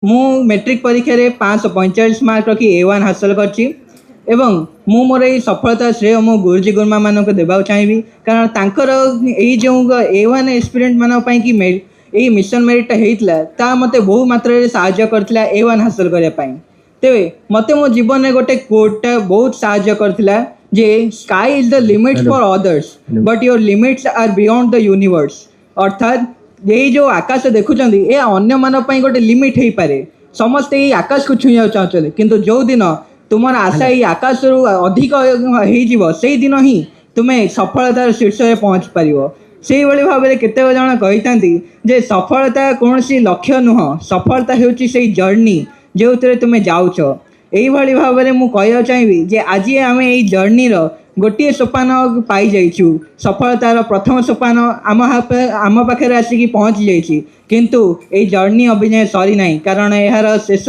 मु मेट्रिक परीक्षा रे 545 मार्क रखी A1 हासिल करछि एवं मु मोर ए सफलता श्रेय मो गुरुजी गुरुमा मानक देबाक चाहिबी कारण तांकर एई जो A1 एस्पिरेंट मानक पई कि एई मिशन मेरिट हेइतला ता मते बहु मात्रा रे सहायता करथिला A1 हासिल करिया पई। तेबे मते मो जीवन रे गोटे कोट बहुत सहायता करथिला जे sky is the limits for others but your limits are beyond the universe. अर्थात यही जो आकाश देखुं ये अन्य मान गोटे लिमिट हो पारे समस्ते ये आकाश को छुआ चाहते किंतु जो दिन तुम आशा ये आकाश रु अधिक हो दिन ही तुम्हें सफलतार शीर्ष में पहुँच पार से भाव में केत जन कही जे सफलता कौन सी लक्ष्य नुह सफलता हूँ से जर्नी जो तुम्हें जाऊच यही भाव में मुझे चाहिए जे आज आम यही जर्नी गोटे सोपान पाई जाइछु सफलतार प्रथम सोपान आम पाखे आसिकी पहुँची जाइछि किंतु ए जर्नी अभिनय सरी ना कारण यार शेष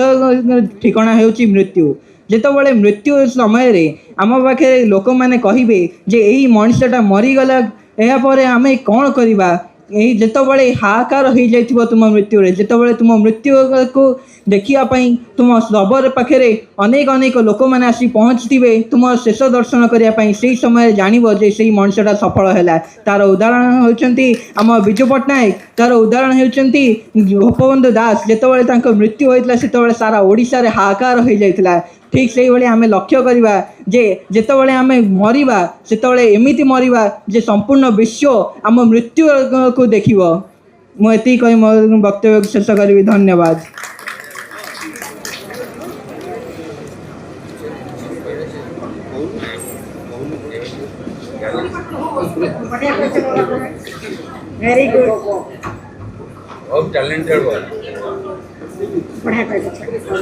ठिकाना होउछि मृत्यु। जेतबले मृत्यु समय रे आम पाखे लोक मैंने कहिबे जे एई मनुष्यटा मरीगला या पर आमे कौन करवा यही जितेबाला हाहाकार हो जाइथिबो तुम मृत्यु रे जितेबाला तुम मृत्यु को देखापी तुम शबर पाखे अनेक अनेक लोक मैंने आसी पहुँचते तुम शेष दर्शन करने से समय जानव जे से मनुष्यटा सफल है तार उदाहरण होती आम विजु पट्टनायक तार उदाहरण होती गोपबंधु दास जितेबाला मृत्यु होता से सारा ओडिशा रे हाहाकार हो जाता ठीक से भाई आम लक्ष्य करवा जे जितेबाला आम मरिबा सेतेबाला एमिति मरिबा जे संपूर्ण विश्व आम मृत्यु को देखिबो। मुझे कही मो वक्तव्य शेष करी। धन्यवाद। वेरी गुड बहुत टैलेंटेड बढ़िया